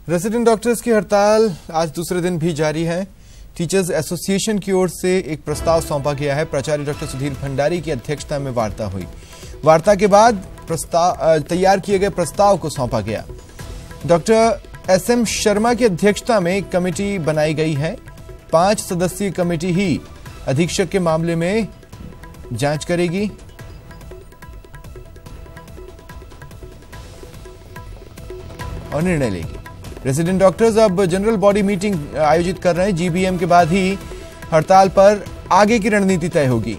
Resident doctors की हड़ताल आज दूसरे दिन भी जारी है। टीचर्स एसोसिएशन की ओर से एक प्रस्ताव सौंपा गया है। प्राचार्य डॉक्टर सुधीर भंडारी की अध्यक्षता में वार्ता हुई। वार्ता के बाद तैयार किए गए प्रस्ताव को सौंपा गया। डॉक्टर SM शर्मा की अध्यक्षता में एक कमेटी बनाई गई है। 5 सदस्यीय कमेटी ही अधीक्षक के मामले में जांच करेगी। और निर्णय लेगी। रेसिडेंट डॉक्टर्स अब जनरल बॉडी मीटिंग आयोजित कर रहे हैं। GBM के बाद ही हड़ताल पर आगे की रणनीति तय होगी।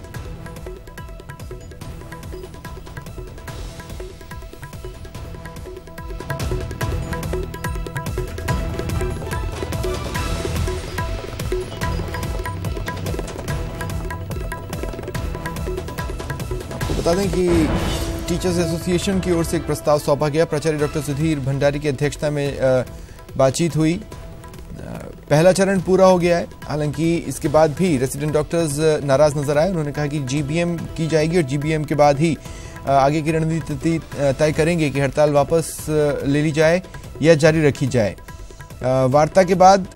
आपको बता दें कि टीचर्स एसोसिएशन की ओर से एक प्रस्ताव सौंपा गया। प्राचार्य डॉक्टर सुधीर भंडारी की अध्यक्षता में बातचीत हुई। पहला चरण पूरा हो गया है। हालांकि इसके बाद भी रेसिडेंट डॉक्टर्स नाराज नजर आए। उन्होंने कहा कि GBM की जाएगी और GBM के बाद ही आगे की रणनीति तय करेंगे कि हड़ताल वापस ले ली जाए या जारी रखी जाए। वार्ता के बाद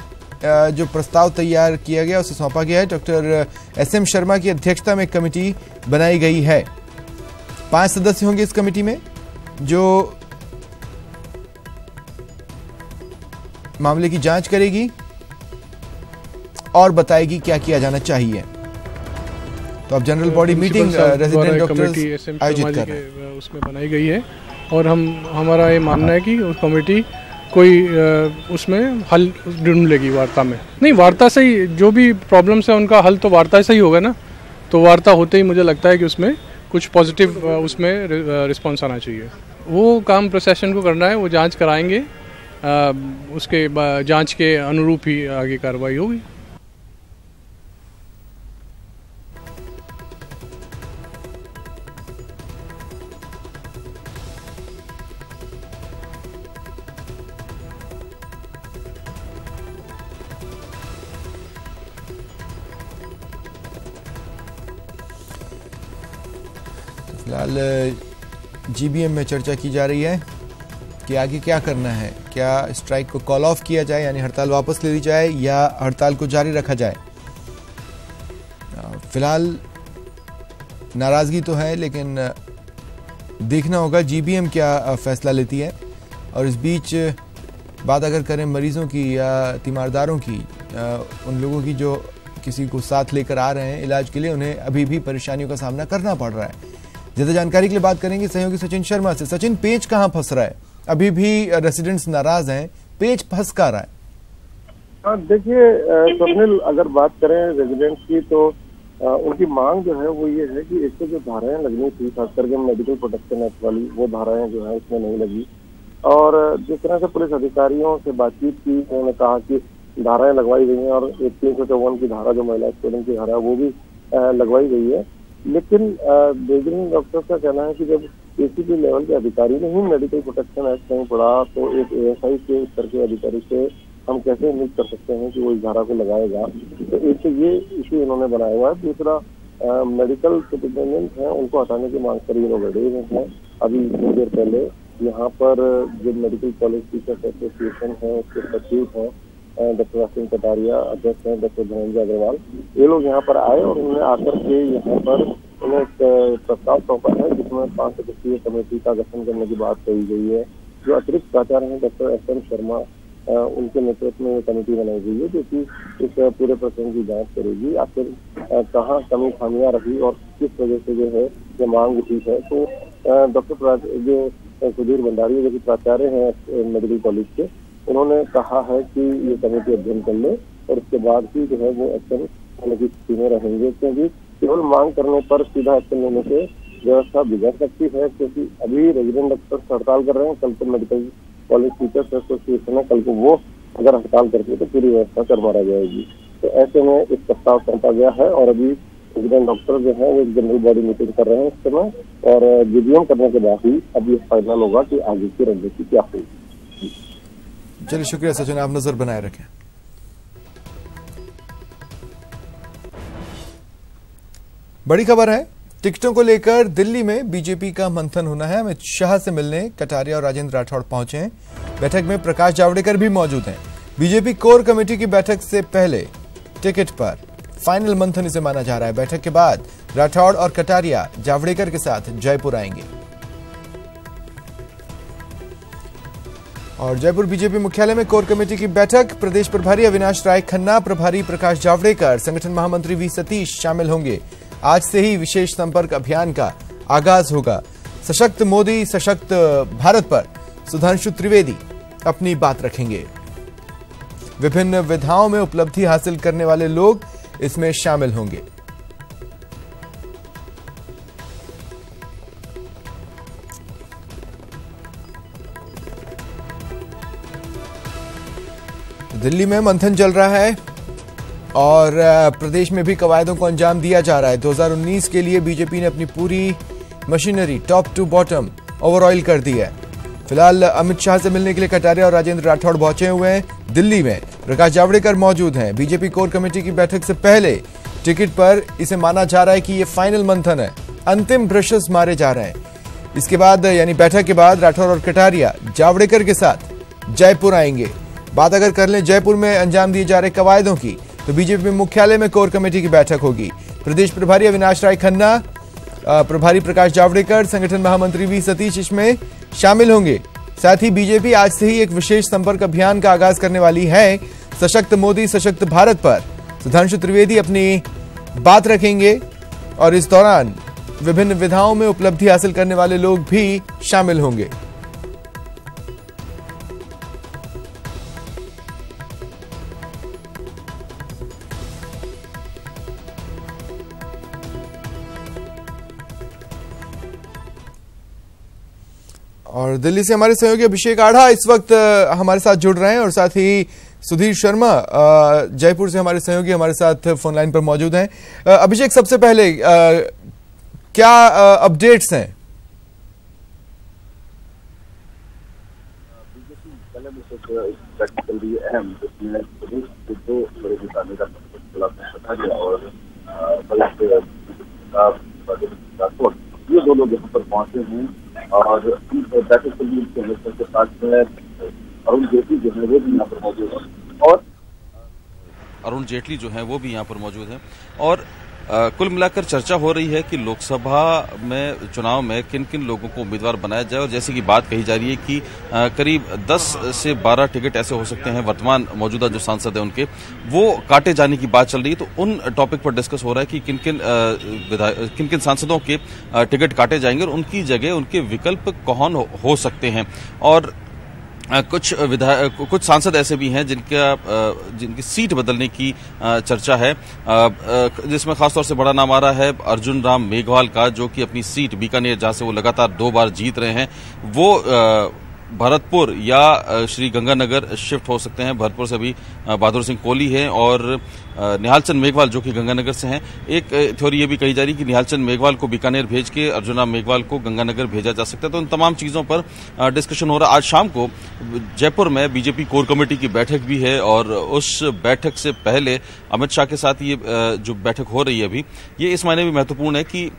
जो प्रस्ताव तैयार किया गया उसे सौंपा गया है। डॉक्टर SM शर्मा की अध्यक्षता में एक कमेटी बनाई गई है। 5 सदस्य होंगे इस कमेटी में, जो मामले की जांच करेगी और बताएगी क्या किया जाना चाहिए। तो अब general body meeting resident doctors आयोजित कर रहे हैं, उसमें बनाई गई है। और हमारा ये मानना है कि उस कमेटी कोई उसमें हल ढूंढ लेगी वार्ता में। नहीं, वार्ता से ही जो भी प्रॉब्लम्स है उनका हल तो वार्ता से ही होगा ना। तो वार्ता होते ही मुझे लगता है कि उसमें कुछ पॉजिटिव उसमें रिस्पॉन्स आना चाहिए। वो काम प्रशासन को करना है, वो जांच कराएंगे। उसके जांच के अनुरूप ही आगे कार्रवाई होगी। फिलहाल GBM में चर्चा की जा रही है कि आगे क्या करना है। क्या स्ट्राइक को कॉल ऑफ किया जाए, यानी हड़ताल वापस ले ली जाए, या हड़ताल को जारी रखा जाए। फिलहाल नाराजगी तो है, लेकिन देखना होगा GBM क्या फैसला लेती है। और इस बीच बात अगर करें मरीजों की या तीमारदारों की, उन लोगों की जो किसी को साथ लेकर आ रहे हैं इलाज के लिए, उन्हें अभी भी परेशानियों का सामना करना पड़ रहा है। ज्यादा जानकारी के लिए बात करेंगे सहयोगी सचिन शर्मा से। सचिन, पेच कहां फंस रहा है? अभी भी रेसिडेंट्स नाराज हैं, पेच फंस का रहा है? देखिए स्वप्निल, अगर बात करें रेजिडेंट्स की तो उनकी मांग जो है वो ये है कि इससे जो धाराएं लगनी थी, खास करके मेडिकल प्रोटेक्शन एक्ट वाली, वो धाराएं जो है इसमें नहीं लगी। और जिस तरह से पुलिस अधिकारियों से बातचीत की, उन्होंने कहा कि धाराएं लगवाई गई हैं और 354 की धारा जो महिला स्टूडेंट की धारा वो भी लगवाई गई है। लेकिन रेजिडेंट डॉक्टर्स का कहना है कि जब ACP लेवल के अधिकारी ने ही मेडिकल प्रोटेक्शन एक्ट नहीं पढ़ा, तो एक ASI के स्तर के अधिकारी से हम कैसे उम्मीद कर सकते हैं कि वो इस धारा को लगाएगा। तो एक ये इशू इन्होंने बनाया हुआ है। दूसरा, मेडिकल सुपरिटेंडेंट हैं, उनको हटाने की मांग कर ये लोग अड़े हुए हैं। अभी थोड़ी देर पहले यहाँ पर जो मेडिकल कॉलेज टीचर्स एसोसिएशन है, उसके सचिव हैं डॉक्टर राशिन कटारिया, अध्यक्ष हैं डॉक्टर धनंजय अग्रवाल, ये लोग यहाँ पर आए और उन्होंने आकर के यहाँ पर उन्हें एक प्रस्ताव सौंपा है, जिसमें 5 सदस्यीय कमेटी का गठन करने की बात कही गई है। जो अतिरिक्त प्राचार्य हैं डॉक्टर SM शर्मा, उनके नेतृत्व में ये कमेटी बनाई गई है, जो कि इस पूरे प्रकरण की जांच करेगी। आखिर कहाँ कमी खामियां रही और किस वजह से जो है ये मांग उठी है। तो डॉक्टर जो सुधीर भंडारी, जो कि प्राचार्य हैं मेडिकल कॉलेज के, उन्होंने कहा है कि ये कमेटी अध्ययन कर ले और उसके बाद ही जो है वो एक्शन लेने की स्थिति में रहेंगे। क्योंकि केवल मांग करने पर सीधा एक्शन लेने से व्यवस्था बिगड़ सकती है। क्योंकि अभी रेजिडेंट डॉक्टर्स हड़ताल कर रहे हैं, कल तो मेडिकल कॉलेज टीचर्स एसोसिएशन है, कल को वो अगर हड़ताल करते तो पूरी व्यवस्था करवाई जाएगी। तो ऐसे में एक प्रस्ताव सौंपा गया है और अभी रेजिडेंट डॉक्टर जो है वो एक जनरल बॉडी मीटिंग कर रहे हैं इस समय। और GBM करने के बाद ही अब ये फाइनल होगा कि आगे की रणनीति क्या होगी। चलिए, शुक्रिया सचिन, आप नजर बनाए रखें। बड़ी खबर है, टिकटों को लेकर दिल्ली में बीजेपी का मंथन होना है। अमित शाह से मिलने कटारिया और राजेंद्र राठौड़ पहुंचे हैं। बैठक में प्रकाश जावड़ेकर भी मौजूद हैं। बीजेपी कोर कमेटी की बैठक से पहले टिकट पर फाइनल मंथन इसे माना जा रहा है। बैठक के बाद राठौड़ और कटारिया जावड़ेकर के साथ जयपुर आएंगे और जयपुर बीजेपी मुख्यालय में कोर कमेटी की बैठक। प्रदेश प्रभारी अविनाश राय खन्ना, प्रभारी प्रकाश जावड़ेकर, संगठन महामंत्री वी सतीश शामिल होंगे। आज से ही विशेष संपर्क अभियान का आगाज होगा। सशक्त मोदी सशक्त भारत पर सुधांशु त्रिवेदी अपनी बात रखेंगे। विभिन्न विधाओं में उपलब्धि हासिल करने वाले लोग इसमें शामिल होंगे। दिल्ली में मंथन चल रहा है और प्रदेश में भी कवायदों को अंजाम दिया जा रहा है। 2019 के लिए बीजेपी ने अपनी पूरी मशीनरी टॉप टू बॉटम ओवरऑयल कर दी है। फिलहाल अमित शाह से मिलने के लिए कटारिया और राजेंद्र राठौड़ पहुंचे हुए हैं। दिल्ली में प्रकाश जावड़ेकर मौजूद हैं। बीजेपी कोर कमेटी की बैठक से पहले टिकट पर इसे माना जा रहा है कि ये फाइनल मंथन है, अंतिम ब्रशेस मारे जा रहे हैं। इसके बाद यानी बैठक के बाद राठौड़ और कटारिया जावड़ेकर के साथ जयपुर आएंगे। बात अगर कर लें जयपुर में अंजाम दिए जा रहे कवायदों की, तो बीजेपी मुख्यालय में कोर कमेटी की बैठक होगी। प्रदेश प्रभारी अविनाश राय खन्ना, प्रभारी प्रकाश जावड़ेकर, संगठन महामंत्री वी सतीश इसमें शामिल होंगे। साथ ही बीजेपी आज से ही एक विशेष संपर्क अभियान का आगाज करने वाली है। सशक्त मोदी सशक्त भारत पर सुधांशु त्रिवेदी अपनी बात रखेंगे और इस दौरान विभिन्न विधाओं में उपलब्धि हासिल करने वाले लोग भी शामिल होंगे। और दिल्ली से हमारे सहयोगी अभिषेक आढ़ा इस वक्त हमारे साथ जुड़ रहे हैं और साथ ही सुधीर शर्मा जयपुर से हमारे सहयोगी हमारे साथ फोन लाइन पर मौजूद हैं। अभिषेक, सबसे पहले क्या अपडेट्स हैं? अहम जिसमें दो बड़े निशाने और ये दो लोग यहाँ पर पहुंचे हैं और बैठक के साथ अरुण जेटली जो है वो भी यहाँ पर मौजूद है और अरुण जेटली जो है वो भी यहाँ पर मौजूद है और कुल मिलाकर चर्चा हो रही है कि लोकसभा में चुनाव में किन किन लोगों को उम्मीदवार बनाया जाए और जैसे कि बात कही जा रही है कि करीब 10 से 12 टिकट ऐसे हो सकते हैं वर्तमान मौजूदा जो सांसद हैं उनके वो काटे जाने की बात चल रही है। तो उन टॉपिक पर डिस्कस हो रहा है कि किन किन सांसदों के टिकट काटे जाएंगे और उनकी जगह उनके विकल्प कौन हो सकते हैं। और कुछ सांसद ऐसे भी हैं जिनकी सीट बदलने की चर्चा है, जिसमें खासतौर से बड़ा नाम आ रहा है अर्जुन राम मेघवाल का, जो कि अपनी सीट बीकानेर जहां से वो लगातार 2 बार जीत रहे हैं, वो भरतपुर या श्री गंगानगर शिफ्ट हो सकते हैं। भरतपुर से भी बहादुर सिंह कोहली हैं और निहाल चंद मेघवाल जो कि गंगानगर से हैं। एक थ्योरी ये भी कही जा रही है कि निहाल चंद मेघवाल को बीकानेर भेज के अर्जुन राम मेघवाल को गंगानगर भेजा जा सकता है। तो इन तमाम चीजों पर डिस्कशन हो रहा है। आज शाम को जयपुर में बीजेपी कोर कमेटी की बैठक भी है और उस बैठक से पहले अमित शाह के साथ ये जो बैठक हो रही है अभी, ये इस मायने भी महत्वपूर्ण है कि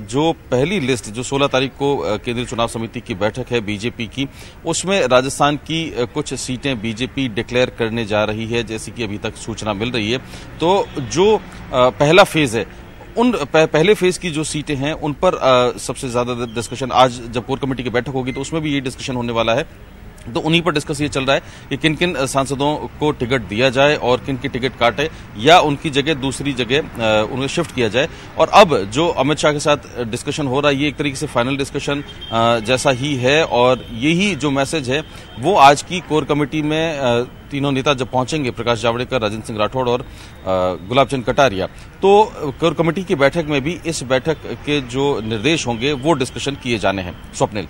जो पहली लिस्ट जो 16 तारीख को केंद्रीय चुनाव समिति की बैठक है बीजेपी की, उसमें राजस्थान की कुछ सीटें बीजेपी डिक्लेयर करने जा रही है, जैसी कि अभी तक सूचना मिल रही है। तो जो पहला फेज है, उन पहले फेज की जो सीटें हैं उन पर सबसे ज्यादा डिस्कशन आज जब कोर कमेटी की बैठक होगी तो उसमें भी ये डिस्कशन होने वाला है। तो उन्हीं पर डिस्कस ये चल रहा है कि किन किन सांसदों को टिकट दिया जाए और किन की टिकट काटे या उनकी जगह दूसरी जगह उन्हें शिफ्ट किया जाए। और अब जो अमित शाह के साथ डिस्कशन हो रहा है ये एक तरीके से फाइनल डिस्कशन जैसा ही है और यही जो मैसेज है वो आज की कोर कमेटी में तीनों नेता जब पहुंचेंगे, प्रकाश जावड़ेकर, राजेंद्र सिंह राठौड़ और गुलाब चंद कटारिया, तो कोर कमेटी की बैठक में भी इस बैठक के जो निर्देश होंगे वो डिस्कशन किए जाने हैं। स्वप्निल,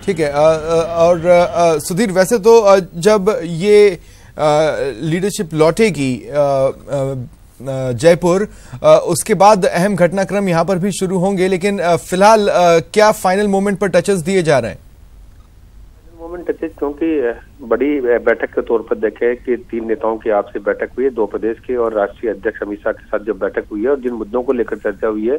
ठीक है। और सुधीर, वैसे तो जब ये लीडरशिप लौटेगी जयपुर, उसके बाद अहम घटनाक्रम यहां पर भी शुरू होंगे, लेकिन फिलहाल क्या फाइनल मोमेंट पर टचेस दिए जा रहे हैं? मोमेंट टचेस क्योंकि बड़ी बैठक के तौर पर देखें कि 3 नेताओं की आपसी बैठक हुई है, 2 प्रदेश के और राष्ट्रीय अध्यक्ष अमित शाह के साथ जब बैठक हुई है और जिन मुद्दों को लेकर चर्चा हुई है,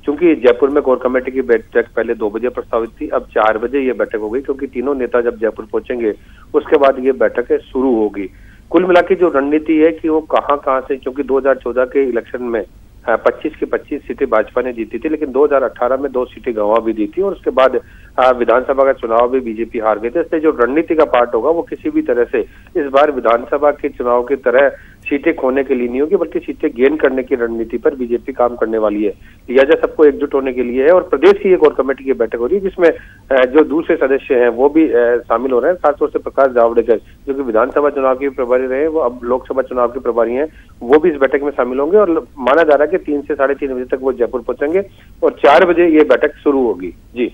क्योंकि जयपुर में कोर कमेटी की बैठक पहले 2 बजे प्रस्तावित थी, अब 4 बजे ये बैठक हो गई, क्योंकि तीनों नेता जब जयपुर पहुंचेंगे उसके बाद ये बैठक शुरू होगी। कुल मिला के जो रणनीति है कि वो कहां से, क्योंकि 2014 के इलेक्शन में 25 की 25 सीटें भाजपा ने जीती थी, लेकिन 2018 में 2 सीटें गंवा भी दी थी और उसके बाद विधानसभा का चुनाव भी बीजेपी हार गई थी। इसलिए जो रणनीति का पार्ट होगा वो किसी भी तरह से इस बार विधानसभा के चुनाव की तरह सीटें खोने के लिए नहीं होगी, बल्कि सीटें गेन करने की रणनीति पर बीजेपी काम करने वाली है। लिहाजा सबको एकजुट होने के लिए है और प्रदेश की एक और कमेटी की बैठक हो रही है, जिसमें जो दूसरे सदस्य हैं वो भी शामिल हो रहे हैं। खासतौर से प्रकाश जावड़ेकर, जो कि विधानसभा चुनाव के प्रभारी रहे, वो अब लोकसभा चुनाव के प्रभारी हैं, वो भी इस बैठक में शामिल होंगे और माना जा रहा है कि 3 से 3:30 बजे तक वो जयपुर पहुंचेंगे और 4 बजे ये बैठक शुरू होगी। जी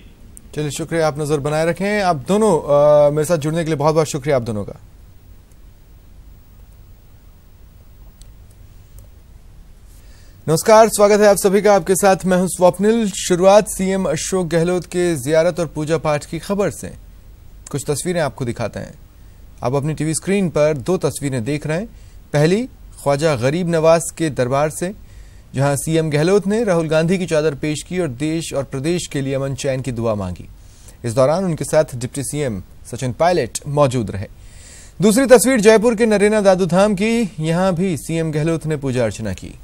चलिए, शुक्रिया, आप नजर बनाए रखें। आप दोनों मेरे साथ जुड़ने के लिए बहुत बहुत शुक्रिया आप दोनों का। नमस्कार, स्वागत है आप सभी का। आपके साथ मैं हूं स्वप्निल। शुरुआत सीएम अशोक गहलोत के जियारत और पूजा पाठ की खबर से। कुछ तस्वीरें आपको दिखाते हैं। आप अपनी टीवी स्क्रीन पर 2 तस्वीरें देख रहे हैं। पहली ख्वाजा गरीब नवाज के दरबार से, जहां सीएम गहलोत ने राहुल गांधी की चादर पेश की और देश और प्रदेश के लिए अमन चैन की दुआ मांगी। इस दौरान उनके साथ डिप्टी सीएम सचिन पायलट मौजूद रहे। दूसरी तस्वीर जयपुर के नरेना दादू धाम की। यहां भी सीएम गहलोत ने पूजा अर्चना की।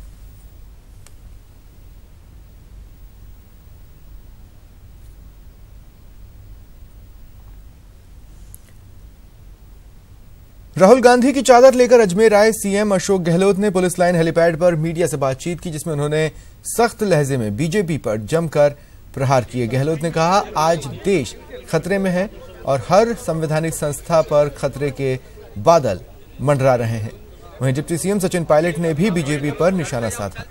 राहुल गांधी की चादर लेकर अजमेर आए सीएम अशोक गहलोत ने पुलिस लाइन हेलीपैड पर मीडिया से बातचीत की, जिसमें उन्होंने सख्त लहजे में बीजेपी पर जमकर प्रहार किए। गहलोत ने कहा, आज देश खतरे में है और हर संवैधानिक संस्था पर खतरे के बादल मंडरा रहे हैं। वहीं डिप्टी सीएम सचिन पायलट ने भी बीजेपी पर निशाना साधा।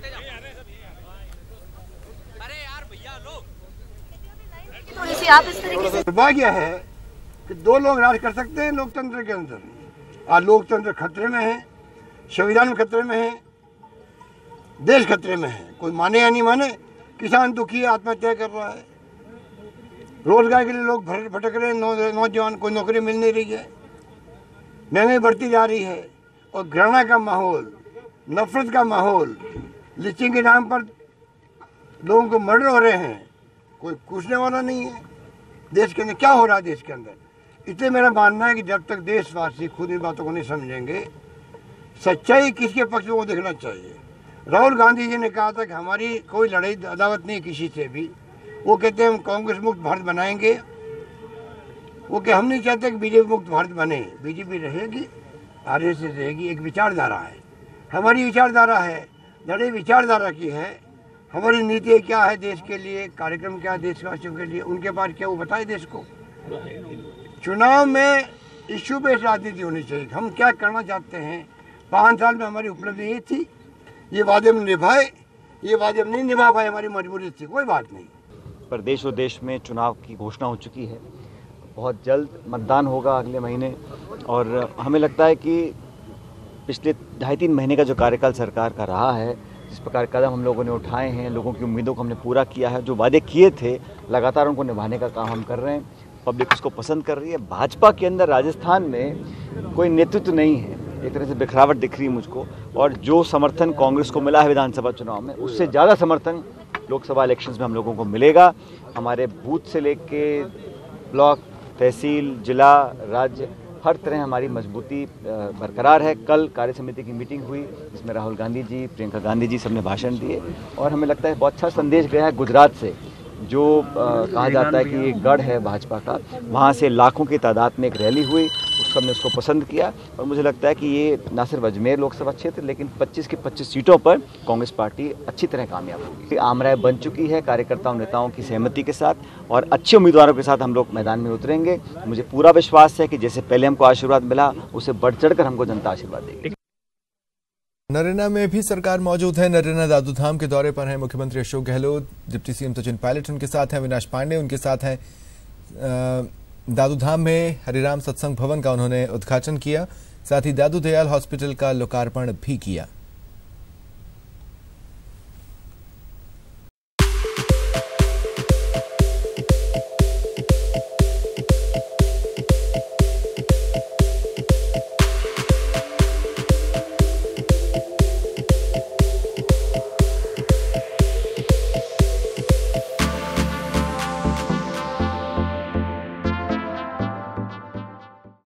दुर्भाग्य है कि 2 लोग राज कर सकते हैं लोकतंत्र के अंदर। आज लोकतंत्र खतरे में है, संविधान खतरे में है, देश खतरे में है। कोई माने या नहीं माने, किसान दुखी है, आत्महत्या कर रहा है, रोजगार के लिए लोग भटक रहे हैं, नौजवान को नौकरी मिल नहीं रही है, महंगाई बढ़ती जा रही है और घृणा का माहौल, नफरत का माहौल, लिचिंग के नाम पर लोगों को मर्डर हो रहे हैं। कोई पूछने वाला नहीं है देश के अंदर क्या हो रहा है। देश के अंदर इसलिए मेरा मानना है कि जब तक देशवासी खुद इन बातों को नहीं समझेंगे, सच्चाई किसके पक्ष में वो देखना चाहिए। राहुल गांधी जी ने कहा था कि हमारी कोई लड़ाई अदावत नहीं किसी से भी। वो कहते हैं हम कांग्रेस मुक्त भारत बनाएंगे। वो कि हम नहीं चाहते कि बीजेपी मुक्त भारत बने। बीजेपी रहेगी, आरएसएस रहेगी, एक विचारधारा है, हमारी विचारधारा है, लड़ाई विचारधारा की है। हमारी नीति क्या है देश के लिए, कार्यक्रम क्या है देशवासियों के लिए, उनके पास क्या वो बताए देश को। चुनाव में इश्यू बेस्ड राजनीति होनी चाहिए। हम क्या करना चाहते हैं, 5 साल में हमारी उपलब्धि ये थी, ये वादे हम निभाए, ये वादे हम नहीं निभा पाए, हमारी मजबूरी थी, कोई बात नहीं। प्रदेश और देश में चुनाव की घोषणा हो चुकी है। बहुत जल्द मतदान होगा अगले महीने और हमें लगता है कि पिछले 2.5-3 महीने का जो कार्यकाल सरकार का रहा है, जिस प्रकार कदम हम लोगों ने उठाए हैं, लोगों की उम्मीदों को हमने पूरा किया है, जो वादे किए थे लगातार उनको निभाने का काम हम कर रहे हैं। पब्लिक उसको पसंद कर रही है। भाजपा के अंदर राजस्थान में कोई नेतृत्व नहीं है, एक तरह से बिखरावट दिख रही है मुझको। और जो समर्थन कांग्रेस को मिला है विधानसभा चुनाव में, उससे ज़्यादा समर्थन लोकसभा इलेक्शंस में हम लोगों को मिलेगा। हमारे बूथ से लेके ब्लॉक, तहसील, जिला, राज्य, हर तरह हमारी मजबूती बरकरार है। कल कार्य समिति की मीटिंग हुई, जिसमें राहुल गांधी जी, प्रियंका गांधी जी सबने भाषण दिए और हमें लगता है बहुत अच्छा संदेश गया है गुजरात से, जो कहा जाता है कि ये गढ़ है भाजपा का। वहाँ से लाखों की तादाद में एक रैली हुई, सबने उसको पसंद किया और मुझे लगता है कि ये न सिर्फ अजमेर लोकसभा क्षेत्र लेकिन 25 की 25 सीटों पर कांग्रेस पार्टी अच्छी तरह कामयाब होगी। आम राय बन चुकी है कार्यकर्ताओं नेताओं की सहमति के साथ और अच्छे उम्मीदवारों के साथ हम लोग मैदान में उतरेंगे। मुझे पूरा विश्वास है कि जैसे पहले हमको आशीर्वाद मिला, उससे बढ़ चढ़कर हमको जनता आशीर्वाद देगी। नरेना में भी सरकार मौजूद है। नरेना दादू धाम के दौरे पर हैं मुख्यमंत्री अशोक गहलोत, डिप्टी सीएम सचिन पायलट उनके साथ हैं, अविनाश पांडे उनके साथ हैं। दादू धाम में हरिराम सत्संग भवन का उन्होंने उद्घाटन किया, साथ ही दादू दयाल हॉस्पिटल का लोकार्पण भी किया।